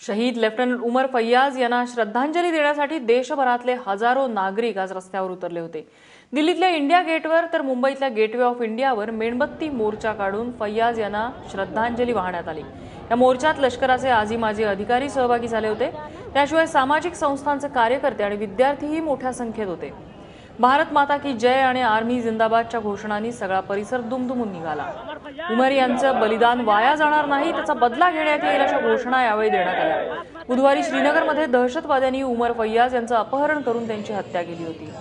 शहीद लेफ्टनंट उमर फैयाज यांना श्रद्धांजली देण्यासाठी देशभरातले हजारो नागरिक आज रस्त्यावर उतरले होते। दिल्लीतल्या इंडिया गेटवर तर मुंबईतल्या गेटवे ऑफ इंडियावर मेणबत्ती मोर्चा काढून फैयाज यांना श्रद्धांजली वाहण्यात आली। या मोर्चात लष्कराचे आजी माजी अधिकारी सहभागी झाले होते। त्याशिवाय सामाजिक संस्थांचे कार्यकर्ते आणि विद्यार्थीही मोठ्या संख्येत होते। भारत माता की जय आणि आर्मी जिंदाबादच्या घोषणांनी सगळा परिसर दुमदुमून निघाला। उमर यांचं बलिदान वाया जाणार नाही, त्याचा बदला घेण्यात येईल अशा घोषणा यावेळी देण्यात आल्या। बुधवारी श्रीनगरमध्ये दहशतवाद्यांनी उमर फैयाज यांचं अपहरण करून त्यांची हत्या केली होती।